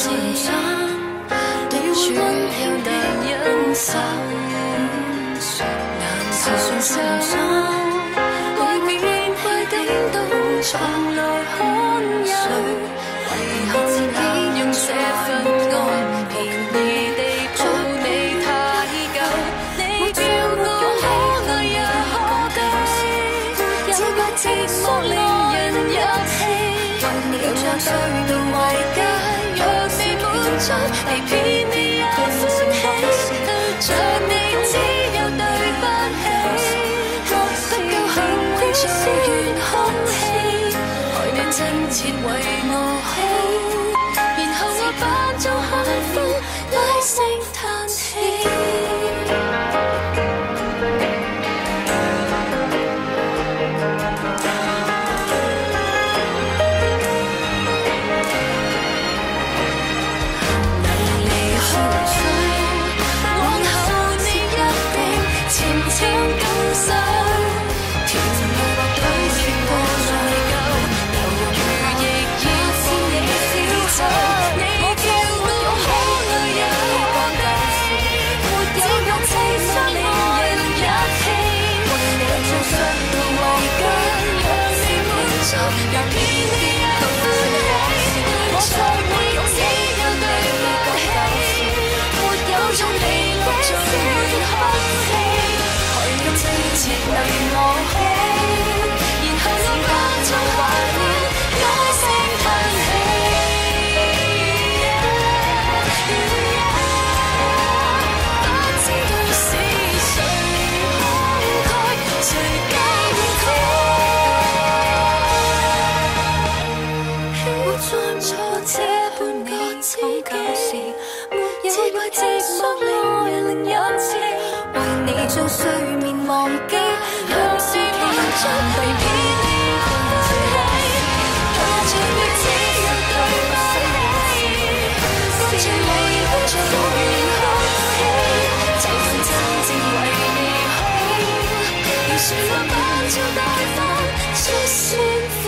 成長，你會溫馨地忍受，難自信成長，外面壞感動從來罕有，為何自己用這份愛便宜地抱你太久？你叫我可愛也可悲，這個寂寞令人入戲，讓我對到壞街，若你滿足，被騙你也歡喜，對着你只有對不起，不夠幸運做完空氣，害你親切為我好，然後我扮做幸福，低聲嘆氣。做睡眠忘記，向是假裝被騙你歡喜，看着你只有對不起，乾脆離婚做完空氣，就算真正為你好，要說我扮做大方，出聲放